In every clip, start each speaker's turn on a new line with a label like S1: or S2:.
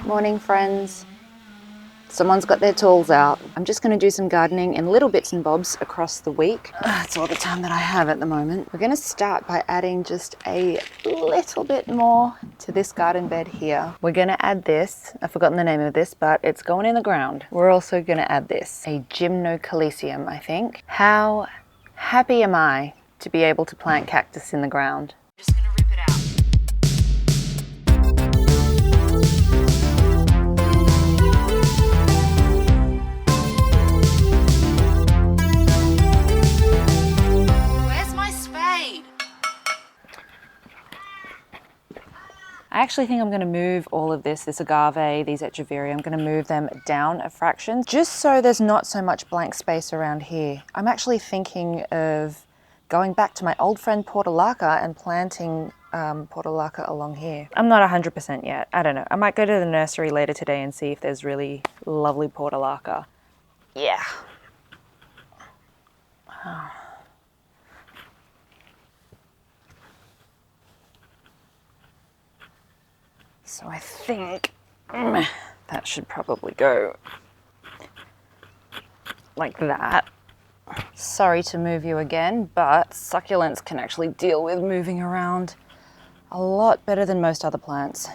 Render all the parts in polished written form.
S1: Morning, friends. Someone's got their tools out. I'm just going to do some gardening in little bits and bobs across the week. That's all the time that I have at the moment. We're going to start by adding just a little bit more to this garden bed here. We're going to add this. I've forgotten the name of this, but it's going in the ground. We're also going to add this, a gymnocalycium, I think. How happy am I to be able to plant cactus in the ground? I'm just going to rip it out. I actually think I'm going to move all of this agave, these echeveria, I'm going to move them down a fraction just so there's not so much blank space around here. I'm actually thinking of going back to my old friend portulaca and planting portulaca along here. I'm not 100% yet. I don't know. I might go to the nursery later today and see if there's really lovely portulaca. Yeah. Oh. So I think that should probably go like that. Sorry to move you again, but succulents can actually deal with moving around a lot better than most other plants.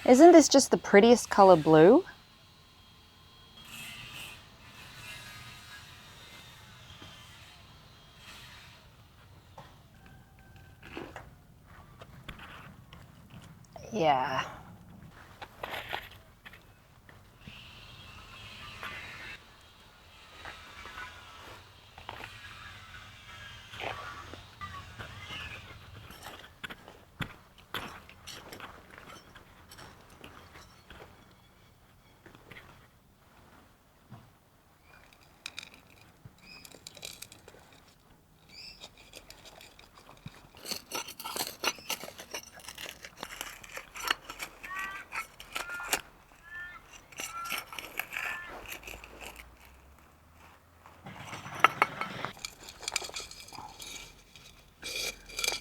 S1: Isn't this just the prettiest color blue? Yeah.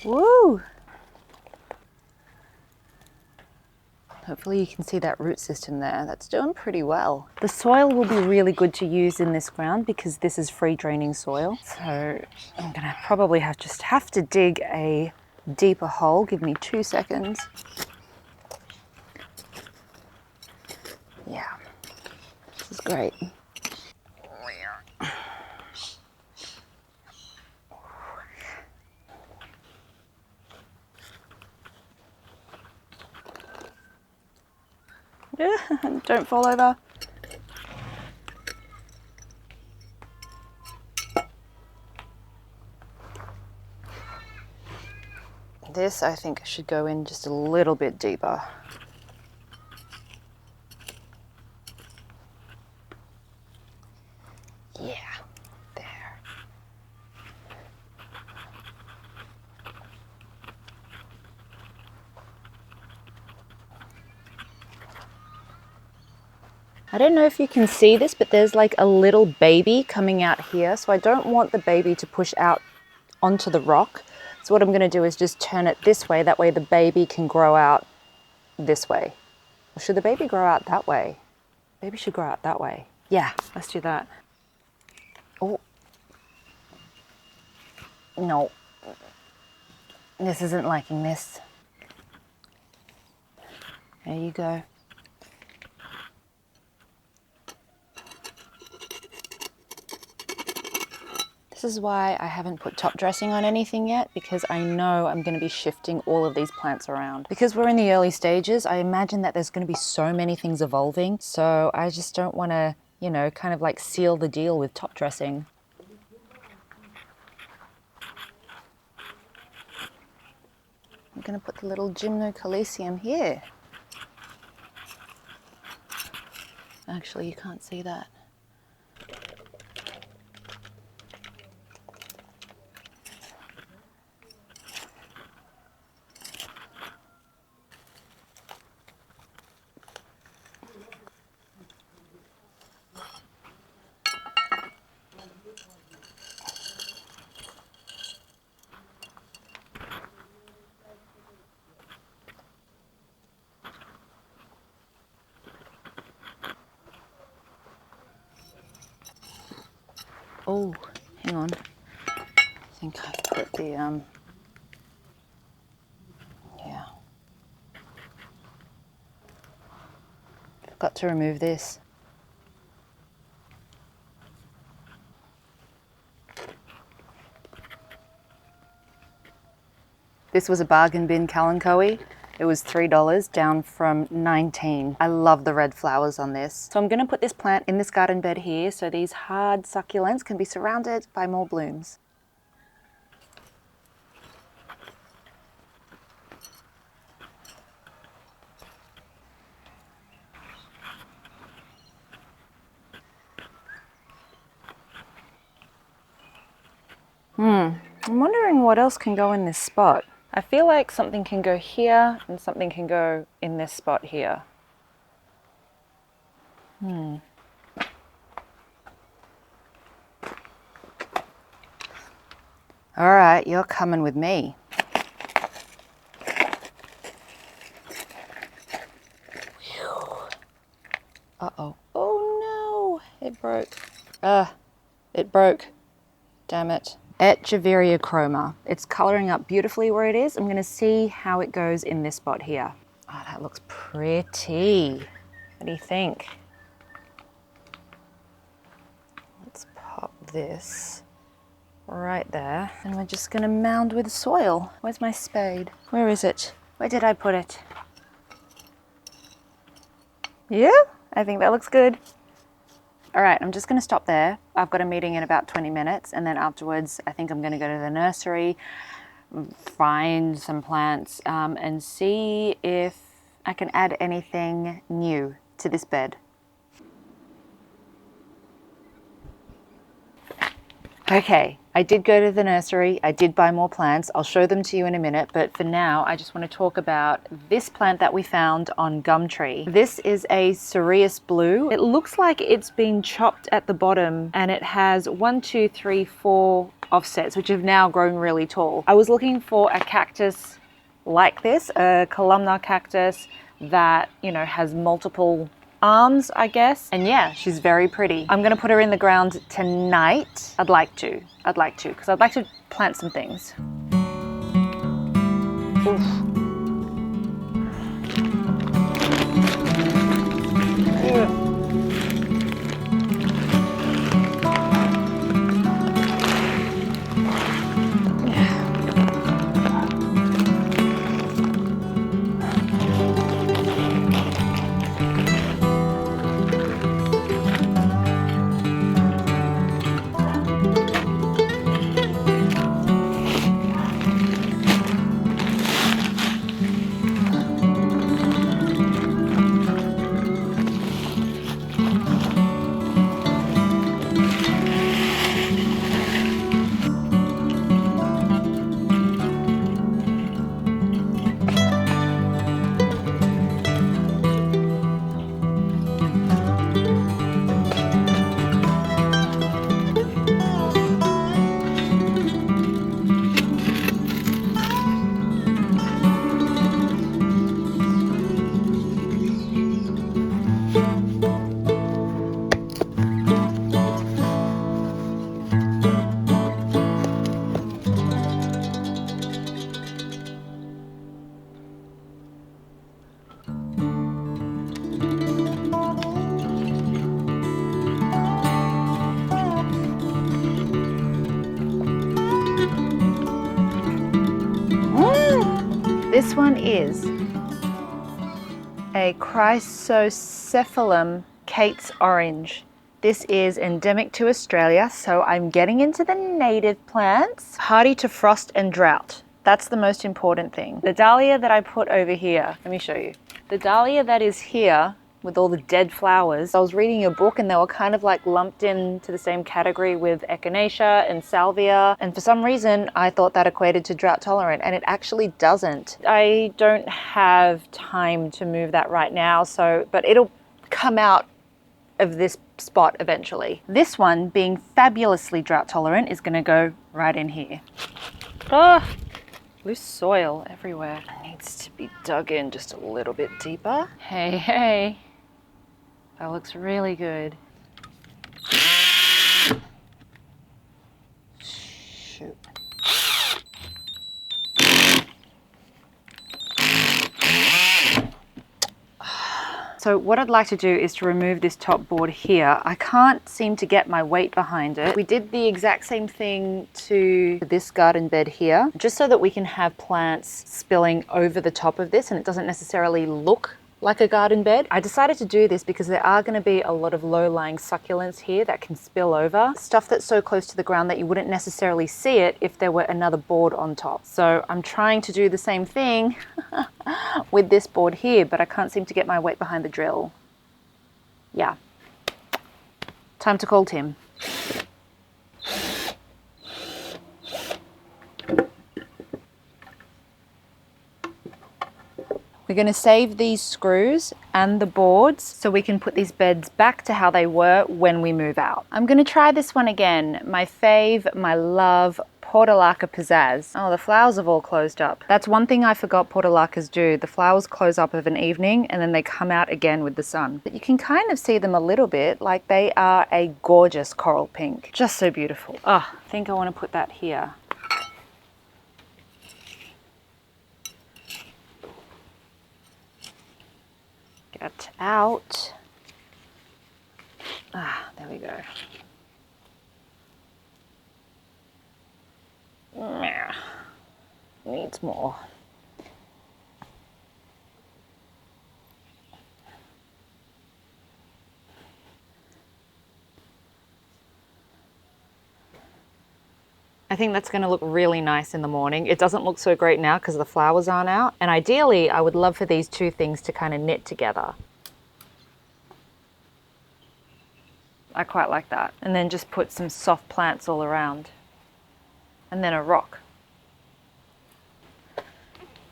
S1: Woo! Hopefully you can see that root system there. That's doing pretty well. The soil will be really good to use in this ground because this is free draining soil. So I'm gonna probably have to dig a deeper hole. Give me 2 seconds. Yeah, this is great. Don't fall over. This, I think, should go in just a little bit deeper. Yeah, there. I don't know if you can see this, but there's like a little baby coming out here. So I don't want the baby to push out onto the rock. So what I'm going to do is just turn it this way. That way the baby can grow out this way. Or should the baby grow out that way? Baby should grow out that way. Yeah, let's do that. Oh. No. This isn't liking this. There you go. This is why I haven't put top dressing on anything yet, because I know I'm going to be shifting all of these plants around. Because we're in the early stages, I imagine that there's going to be so many things evolving. So I just don't want to, you know, kind of like seal the deal with top dressing. I'm going to put the little gymnocalycium here. Actually, you can't see that. Oh, hang on. I think I put the, yeah. Forgot to remove this. This was a bargain bin kalanchoe. It was $3 down from 19. I love the red flowers on this. So I'm gonna put this plant in this garden bed here so these hard succulents can be surrounded by more blooms. I'm wondering what else can go in this spot. I feel like something can go here and something can go in this spot here. All right, you're coming with me. Uh-oh. Oh no, it broke. It broke. Damn it. Echeveria chroma. It's coloring up beautifully where it is. I'm going to see how it goes in this spot here. Oh, that looks pretty. What do you think? Let's pop this right there. And we're just going to mound with soil. Where's my spade? Where is it? Where did I put it? Yeah, I think that looks good. All right, I'm just going to stop there. I've got a meeting in about 20 minutes, and then afterwards I think I'm going to go to the nursery, find some plants, and see if I can add anything new to this bed. Okay, I did go to the nursery. I did buy more plants. I'll show them to you in a minute, but for now, I just want to talk about this plant that we found on Gumtree. This is a cereus blue. It looks like it's been chopped at the bottom, and it has 1, 2, 3, 4 offsets, which have now grown really tall. I was looking for a cactus like this, a columnar cactus that, you know, has multiple arms, I guess. And yeah, she's very pretty. I'm gonna put her in the ground tonight. I'd like to, because I'd like to plant some things. Oof. Yeah. This one is a Chrysocephalum Kate's Orange. This is endemic to Australia, so I'm getting into the native plants. Hardy to frost and drought. That's the most important thing. The dahlia that I put over here, let me show you. The dahlia that is here with all the dead flowers, I was reading a book and they were kind of like lumped into the same category with echinacea and salvia, and for some reason I thought that equated to drought tolerant, and it actually doesn't. I don't have time to move that right now, but it'll come out of this spot eventually. This one, being fabulously drought tolerant, is going to go right in here. Oh, loose soil everywhere. It needs to be dug in just a little bit deeper. Hey, that looks really good. shoot. So what I'd like to do is to remove this top board here. I can't seem to get my weight behind it. We did the exact same thing to this garden bed here, just so that we can have plants spilling over the top of this and it doesn't necessarily look like a garden bed. I decided to do this because there are going to be a lot of low-lying succulents here that can spill over. Stuff that's so close to the ground that you wouldn't necessarily see it if there were another board on top. So I'm trying to do the same thing with this board here, but I can't seem to get my weight behind the drill. Yeah. Time to call Tim. We're going to save these screws and the boards so we can put these beds back to how they were when we move out. I'm going to try this one again. My fave, my love, Portulaca pizzazz. Oh, the flowers have all closed up. That's one thing I forgot Portulacas do. The flowers close up of an evening and then they come out again with the sun. But you can kind of see them a little bit, like they are a gorgeous coral pink. Just so beautiful. Oh, I think I want to put that here. Get out. Ah, there we go. Needs more. I think that's going to look really nice in the morning. It doesn't look so great now because the flowers aren't out. And ideally, I would love for these two things to kind of knit together. I quite like that. And then just put some soft plants all around. And then a rock.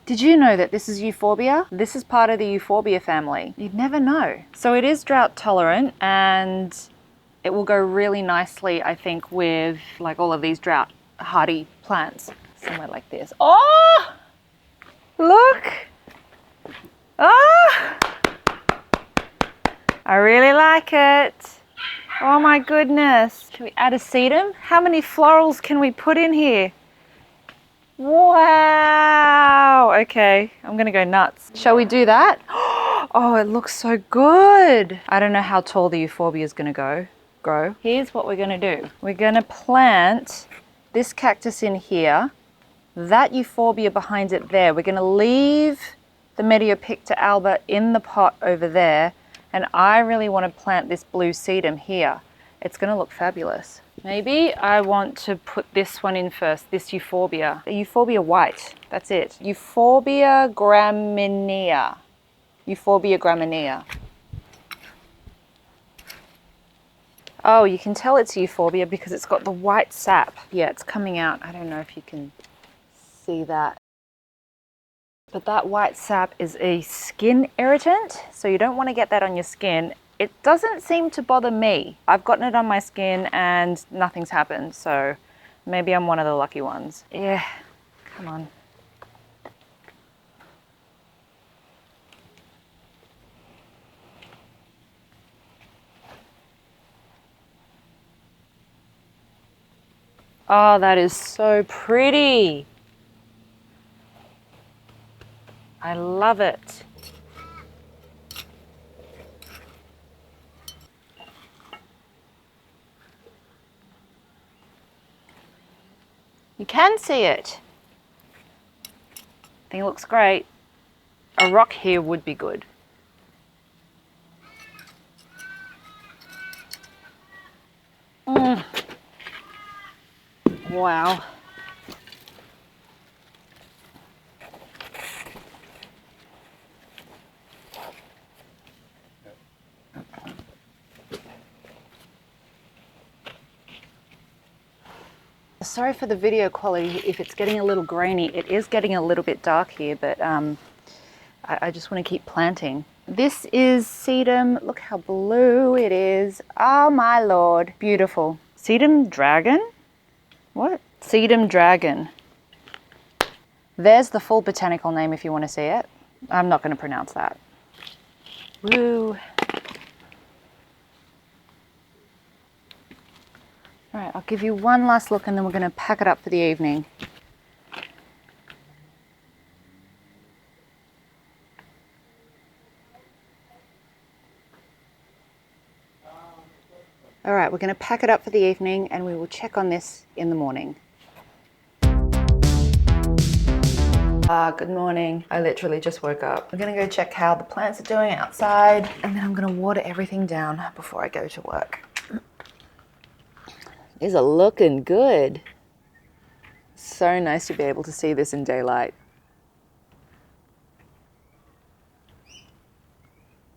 S1: Did you know that this is euphorbia? This is part of the euphorbia family. You'd never know. So it is drought tolerant and it will go really nicely, I think, with like all of these drought hardy plants. Somewhere like this. Oh, look. Oh, I really like it. Oh my goodness. Can we add a sedum? How many florals can we put in here? Wow. Okay, I'm gonna go nuts. Shall we do that? Oh, it looks so good. I don't know how tall the euphorbia is gonna grow. Here's what we're gonna do. We're gonna plant this cactus in here, that euphorbia behind it there. We're gonna leave the Mediopicta alba in the pot over there, and I really want to plant this blue sedum here. It's gonna look fabulous. Maybe I want to put this one in first, this euphorbia. The euphorbia white, that's it. Euphorbia graminea. Euphorbia graminea. Oh, you can tell it's euphorbia because it's got the white sap. Yeah, it's coming out. I don't know if you can see that. But that white sap is a skin irritant, so you don't want to get that on your skin. It doesn't seem to bother me. I've gotten it on my skin and nothing's happened, so maybe I'm one of the lucky ones. Yeah, come on. Oh, that is so pretty. I love it. You can see it. I think it looks great. A rock here would be good. Wow. Sorry for the video quality if it's getting a little grainy. It is getting a little bit dark here, but I just want to keep planting. This is sedum. Look how blue it is. Oh my lord. Beautiful. Sedum dragon? What? Sedum dragon. There's the full botanical name if you want to see it. I'm not going to pronounce that. Woo. All right, I'll give you one last look and then we're going to pack it up for the evening. All right, we're going to pack it up for the evening and we will check on this in the morning. Good morning. I literally just woke up. I'm gonna go check how the plants are doing outside and then I'm gonna water everything down before I go to work. These are looking good. So nice to be able to see this in daylight.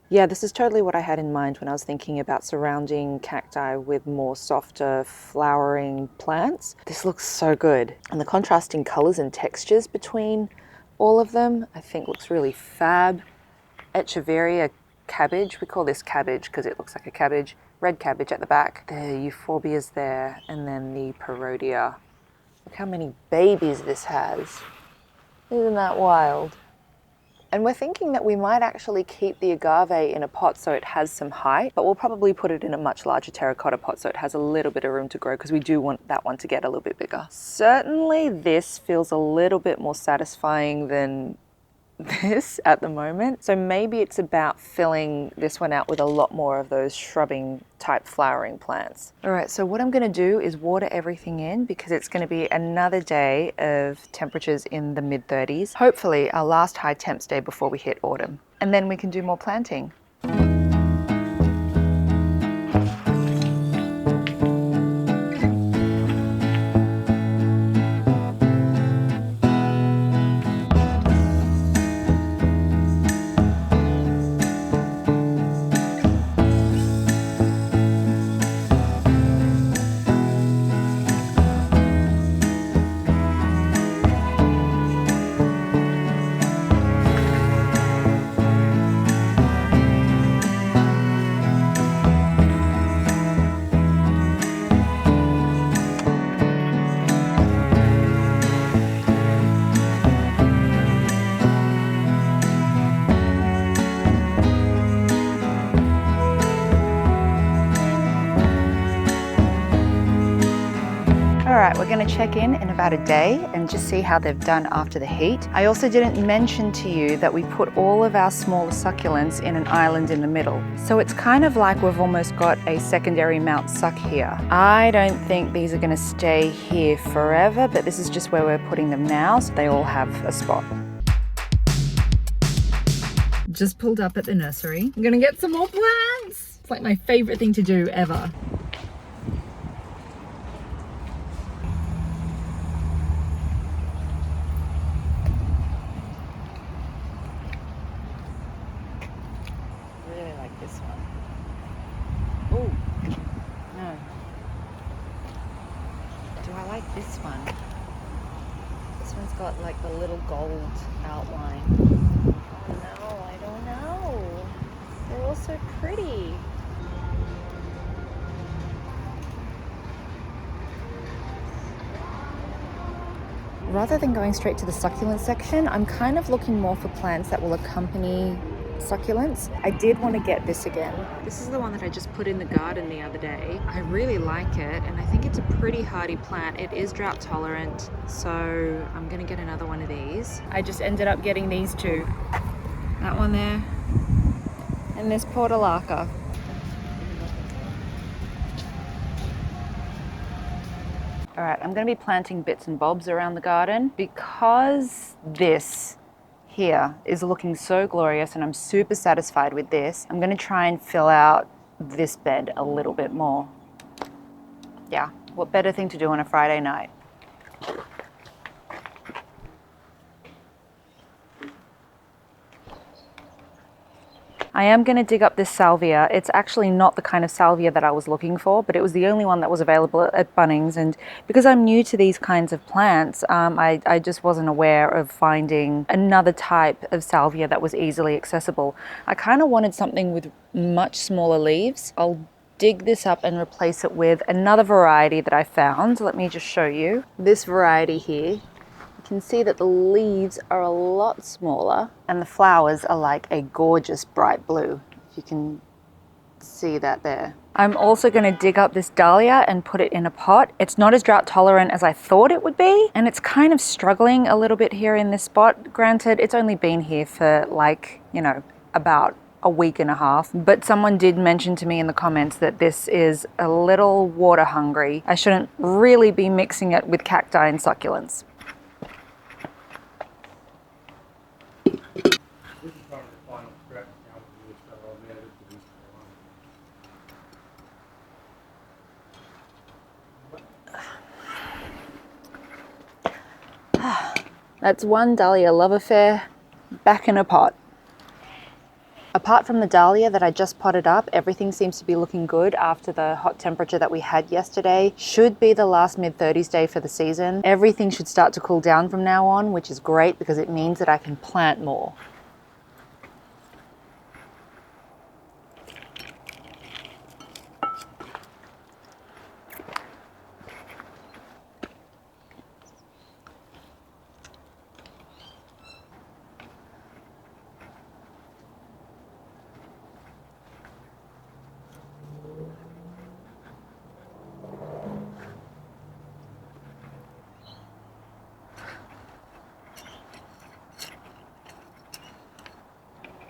S1: Yeah, this is totally what I had in mind when I was thinking about surrounding cacti with more softer flowering plants. This looks so good. And the contrasting colors and textures between all of them, I think looks really fab. Echeveria cabbage, we call this cabbage because it looks like a cabbage. Red cabbage at the back. The euphorbia's there, and then the perodia. Look how many babies this has. Isn't that wild? And we're thinking that we might actually keep the agave in a pot so it has some height, but we'll probably put it in a much larger terracotta pot so it has a little bit of room to grow because we do want that one to get a little bit bigger. Certainly this feels a little bit more satisfying than this at the moment. So maybe it's about filling this one out with a lot more of those shrubbing type flowering plants. All right, so what I'm gonna do is water everything in because it's gonna be another day of temperatures in the mid-30s. Hopefully our last high temps day before we hit autumn. And then we can do more planting. All right, we're going to check in about a day and just see how they've done after the heat. I also didn't mention to you that we put all of our smaller succulents in an island in the middle. So it's kind of like we've almost got a secondary Mount Suck here. I don't think these are going to stay here forever, but this is just where we're putting them now, so they all have a spot. Just pulled up at the nursery. I'm going to get some more plants. It's like my favorite thing to do ever. This one. Oh, no. Do I like this one? This one's got like the little gold outline. Oh no, I don't know. They're all so pretty. Rather than going straight to the succulent section, I'm kind of looking more for plants that will accompany succulents. I did want to get this again. This is the one that I just put in the garden the other day. I really like it and I think it's a pretty hardy plant. It is drought tolerant, so I'm gonna get another one of these. I just ended up getting these two. That one there and this portulaca. All right, I'm gonna be planting bits and bobs around the garden because this here is looking so glorious and I'm super satisfied with this. I'm gonna try and fill out this bed a little bit more. Yeah, what better thing to do on a Friday night? I am going to dig up this salvia. It's actually not the kind of salvia that I was looking for, but it was the only one that was available at Bunnings. And because I'm new to these kinds of plants, I just wasn't aware of finding another type of salvia that was easily accessible. I kind of wanted something with much smaller leaves. I'll dig this up and replace it with another variety that I found. Let me just show you. This variety here. You can see that the leaves are a lot smaller and the flowers are like a gorgeous bright blue. If you can see that there. I'm also going to dig up this dahlia and put it in a pot. It's not as drought tolerant as I thought it would be, and it's kind of struggling a little bit here in this spot. Granted, it's only been here for like, you know, about a week and a half, but someone did mention to me in the comments that this is a little water hungry. I shouldn't really be mixing it with cacti and succulents. That's one dahlia love affair back in a pot. Apart from the dahlia that I just potted up, everything seems to be looking good after the hot temperature that we had yesterday. Should be the last mid-30s day for the season. Everything should start to cool down from now on, which is great because it means that I can plant more.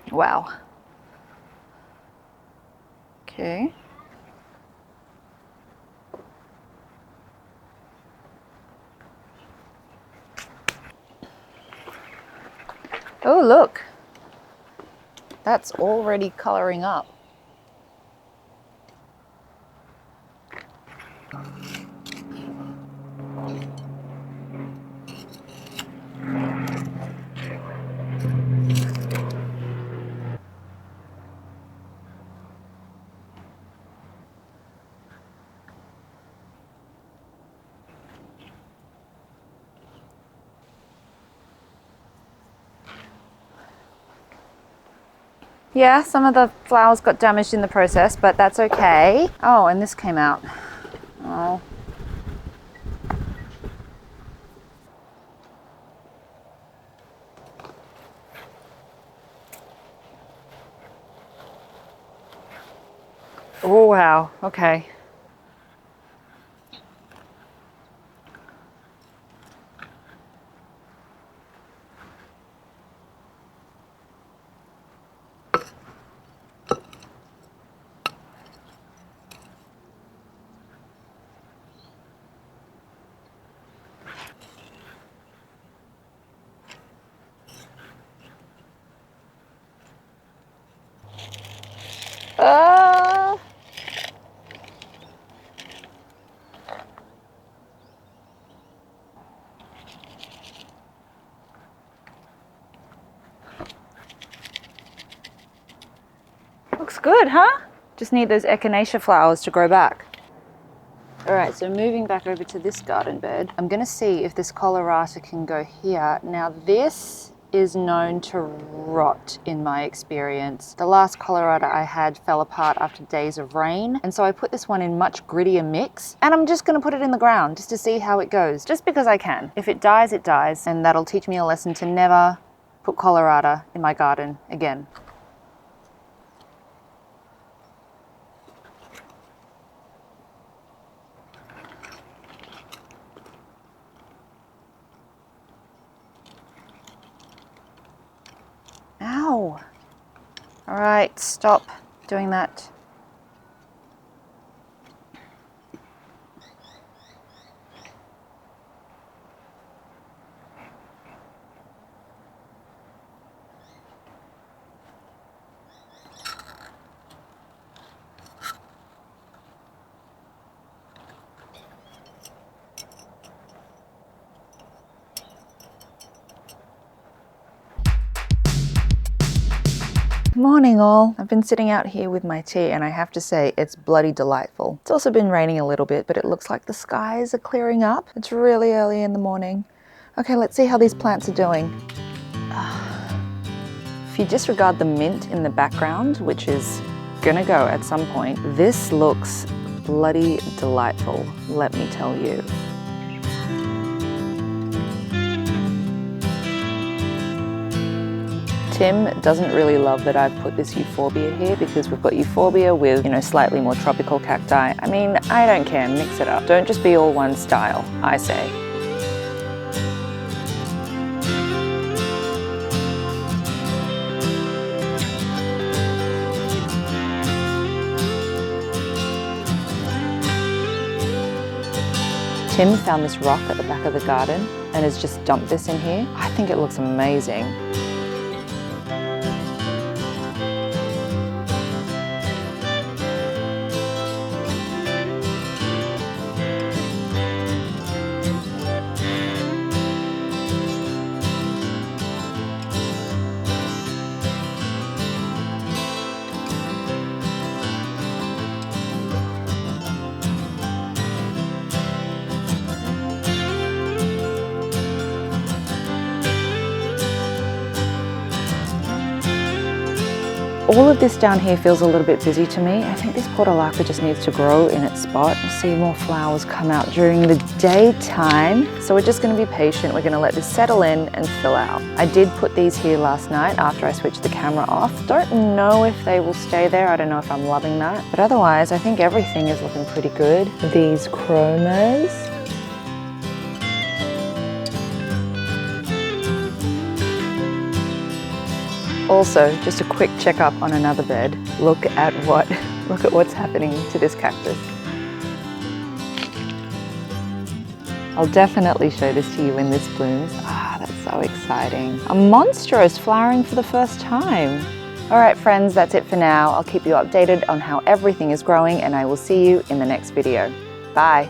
S1: Wow. Okay. Oh, look. That's already coloring up. Yeah, some of the flowers got damaged in the process, but that's okay. Oh, and this came out. Oh. Oh, wow. Okay. Looks good, huh? Just need those echinacea flowers to grow back. All right, so moving back over to this garden bed, I'm gonna see if this colorata can go here. Now this is known to rot in my experience. The last colorata I had fell apart after days of rain, and so I put this one in much grittier mix, and I'm just gonna put it in the ground just to see how it goes, just because I can. If it dies, it dies, and that'll teach me a lesson to never put colorata in my garden again. Ow. All right, stop doing that. Morning all. I've been sitting out here with my tea and I have to say it's bloody delightful. It's also been raining a little bit, but it looks like the skies are clearing up. It's really early in the morning. Okay, let's see how these plants are doing. If you disregard the mint in the background, which is gonna go at some point, this looks bloody delightful, let me tell you. Tim doesn't really love that I've put this euphorbia here because we've got euphorbia with, you know, slightly more tropical cacti. I mean, I don't care, mix it up. Don't just be all one style, I say. Tim found this rock at the back of the garden and has just dumped this in here. I think it looks amazing. All of this down here feels a little bit busy to me. I think this portulaca just needs to grow in its spot. You'll see more flowers come out during the daytime. So we're just going to be patient. We're going to let this settle in and fill out. I did put these here last night after I switched the camera off. Don't know if they will stay there. I don't know if I'm loving that. But otherwise, I think everything is looking pretty good. These chromas. Also, just a quick checkup on another bed. Look at what's happening to this cactus. I'll definitely show this to you when this blooms. Ah, that's so exciting. A monstrous flowering for the first time. All right, friends, that's it for now. I'll keep you updated on how everything is growing and I will see you in the next video. Bye.